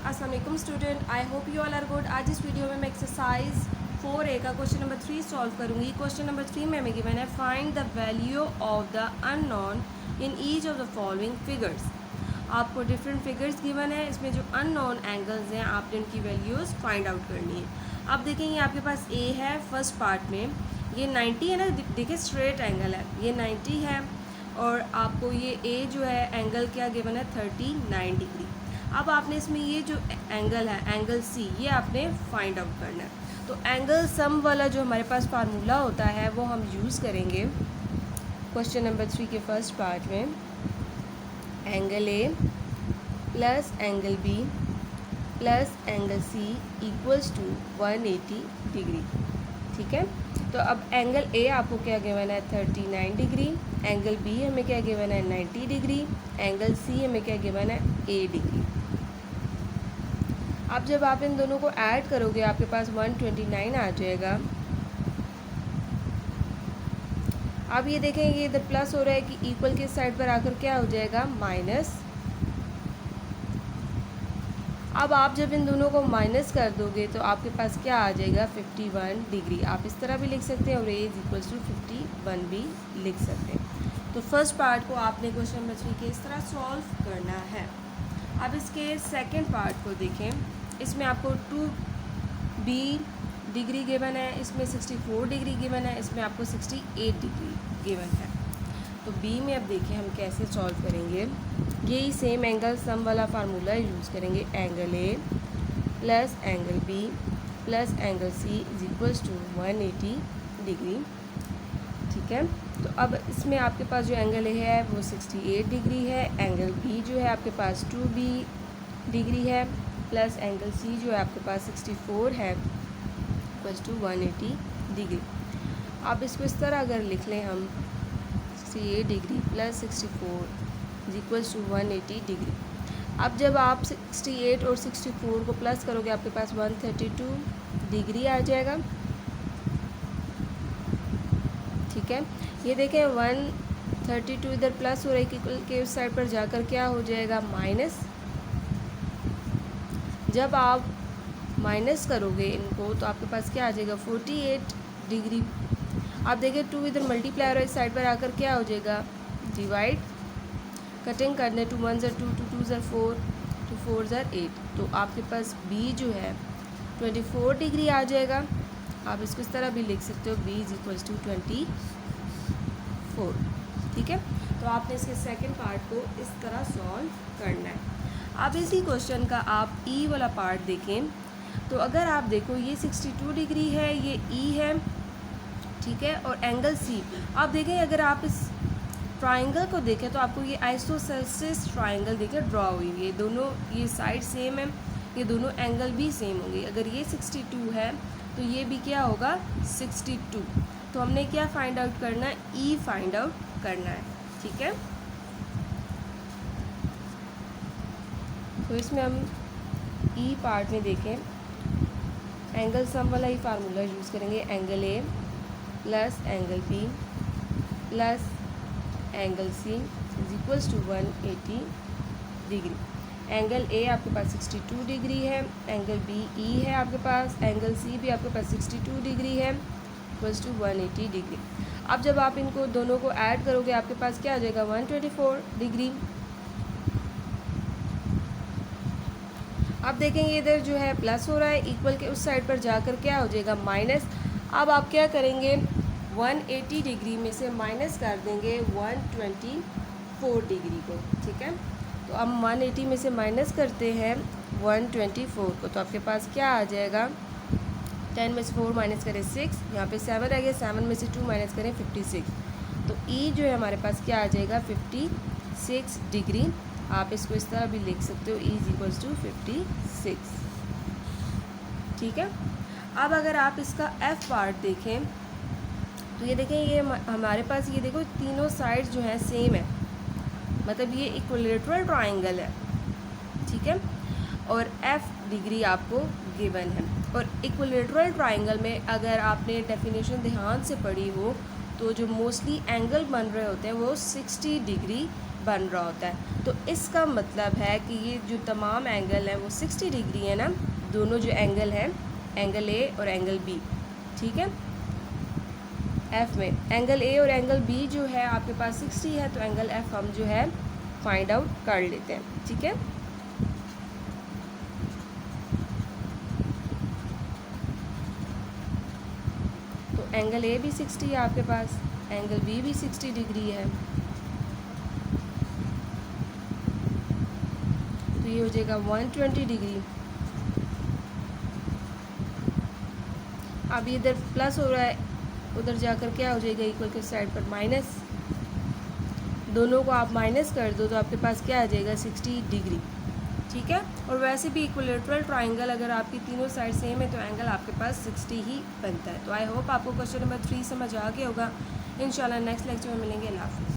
अस्सलाम वालेकुम student, I hope you all are good. आज इस वीडियो में मैं एक्सरसाइज 4A का क्वेश्चन नंबर 3 सॉल्व करूँगी। क्वेश्चन नंबर 3 में हमें गिवन है find the value of the unknown in each of the following figures. आपको डिफरेंट फिगर्स गिवन है, इसमें जो अननोन एंगल्स हैं आपने उनकी वैल्यूज़ फाइंड आउट करनी है। अब देखेंगे आपके पास ए है फर्स्ट पार्ट में, ये 90 है ना, देखिए स्ट्रेट एंगल है, ये 90 है और आपको ये ए जो है एंगल क्या गिवन है 39 डिग्री। अब आपने इसमें ये जो एंगल है एंगल सी, ये आपने फाइंड आउट करना है। तो एंगल सम वाला जो हमारे पास फार्मूला होता है वो हम यूज़ करेंगे क्वेश्चन नंबर 3 के फर्स्ट पार्ट में। Angle A plus angle B plus angle C equals to 180 degree. ठीक है, तो अब एंगल ए आपको क्या गिवन है 39 डिग्री, एंगल बी हमें क्या गिवन है 90 डिग्री, एंगल सी हमें क्या गिवन है 8 डिग्री। अब जब आप इन दोनों को ऐड करोगे आपके पास 129 आ जाएगा। अब ये देखें ये इधर प्लस हो रहा है कि इक्वल के साइड पर आकर क्या हो जाएगा माइनस। अब आप जब इन दोनों को माइनस कर दोगे तो आपके पास क्या आ जाएगा 51 डिग्री। आप इस तरह भी लिख सकते हैं और ए इज इक्वल्स टू 51 भी लिख सकते हैं। तो फर्स्ट पार्ट को आपने क्वेश्चन नंबर 3 के इस तरह सॉल्व करना है। अब इसके सेकंड पार्ट को देखें, इसमें आपको 2b डिग्री गिवन है, इसमें 64 डिग्री गिवन है, इसमें आपको 68 डिग्री गिवन है। तो b में अब देखिए हम कैसे सॉल्व करेंगे। यही सेम एंगल सम वाला फार्मूला यूज़ करेंगे। Angle A plus angle B plus angle C is equals to 180 degree. ठीक है, तो अब इसमें आपके पास जो एंगल ए है वो 68 डिग्री है, एंगल बी जो है आपके पास 2b डिग्री है प्लस एंगल सी जो है आपके पास 64 है इक्वल्स टू 180 डिग्री। अब इसको इस तरह अगर लिख लें हम 68 degree plus 64 is equals to 180 degree. अब जब आप 68 और 64 को प्लस करोगे आपके पास 132 डिग्री आ जाएगा। ठीक है, ये देखें 132 इधर प्लस हो रहा है कि के उस साइड पर जाकर क्या हो जाएगा माइनस। जब आप माइनस करोगे इनको तो आपके पास क्या आ जाएगा 48 डिग्री। आप देखिए 2 इधर मल्टीप्लाई हो रहा है, इस साइड पर आकर क्या हो जाएगा डिवाइड। कटिंग करने 2 1 ज़र 2 2 2 ज़र 4 2 4 ज़र 8, तो आपके पास b जो है 24 डिग्री आ जाएगा। आप इसको इस तरह भी लिख सकते हो b इज इक्वल्स टू 24। ठीक है, तो आपने इसके सेकंड पार्ट को इस तरह सॉल्व करना है। अब इसी क्वेश्चन का आप e वाला पार्ट देखें, तो अगर आप देखो ये 62 डिग्री है, ये e है, ठीक है, और एंगल सी आप देखें, अगर आप इस ट्राइंगल को देखें तो आपको ये आइसोसेलेस ट्राइंगल देखें ड्रॉ हुई है, ये दोनों ये साइड सेम है, ये दोनों एंगल भी सेम होंगे। अगर ये 62 है तो ये भी क्या होगा 62। तो हमने क्या फाइंड आउट करना है ई फाइंड आउट करना है। ठीक है, तो इसमें हम ई पार्ट में देखें एंगल सम वाला ही फार्मूला यूज़ करेंगे। Angle A plus angle B plus angle C is equals to 180 degree. Angle A आपके पास 62 डिग्री है, एंगल बी ई है आपके पास, एंगल सी भी आपके पास 62 डिग्री है इक्वल्स टू 180 डिग्री। अब जब आप इनको दोनों को ऐड करोगे आपके पास क्या आ जाएगा 124 डिग्री। अब देखेंगे इधर जो है प्लस हो रहा है, इक्वल के उस साइड पर जाकर क्या हो जाएगा माइनस। अब आप क्या करेंगे 180 डिग्री में से माइनस कर देंगे 124 डिग्री को। ठीक है, तो अब 180 में से माइनस करते हैं 124 को, तो आपके पास क्या आ जाएगा 10 में से 4 माइनस करें 6, यहाँ पे 7 रह गया, 7 में से 2 माइनस करें 56। तो ई जो है हमारे पास क्या आ जाएगा 56 डिग्री। आप इसको इस तरह भी लिख सकते हो ई इज इक्वल्स टू 56। ठीक है, अब अगर आप इसका एफ पार्ट देखें तो ये देखें ये हमारे पास ये देखो तीनों साइड्स जो हैं सेम है, मतलब ये इक्विलेटरल ट्राइंगल है। ठीक है, और एफ डिग्री आपको गिवन है। और इक्विलेटरल ट्राइंगल में अगर आपने डेफिनेशन ध्यान से पढ़ी हो तो जो मोस्टली एंगल बन रहे होते हैं वो 60 डिग्री बन रहा होता है। तो इसका मतलब है कि ये जो तमाम एंगल हैं वो 60 डिग्री है ना, दोनों जो एंगल हैं, एंगल ए और एंगल बी, ठीक है। एफ़ में एंगल ए और एंगल बी जो है आपके पास 60 है, तो एंगल एफ़ हम जो है फाइंड आउट कर लेते हैं, ठीक है। तो एंगल ए भी 60 है आपके पास, एंगल बी भी 60 डिग्री है, तो ये हो जाएगा 120 डिग्री। अब इधर प्लस हो रहा है, उधर जाकर क्या हो जाएगा, इक्वल के साइड पर माइनस, दोनों को आप माइनस कर दो तो आपके पास क्या आ जाएगा 60 डिग्री, ठीक है। और वैसे भी इक्विलेटरल ट्राइंगल अगर आपकी तीनों साइड सेम है तो एंगल आपके पास 60 ही बनता है। तो आई होप आपको क्वेश्चन नंबर 3 समझ आ गया होगा। इंशाल्लाह नेक्स्ट लेक्चर में मिलेंगे। अल्लाह हाफ़िज़।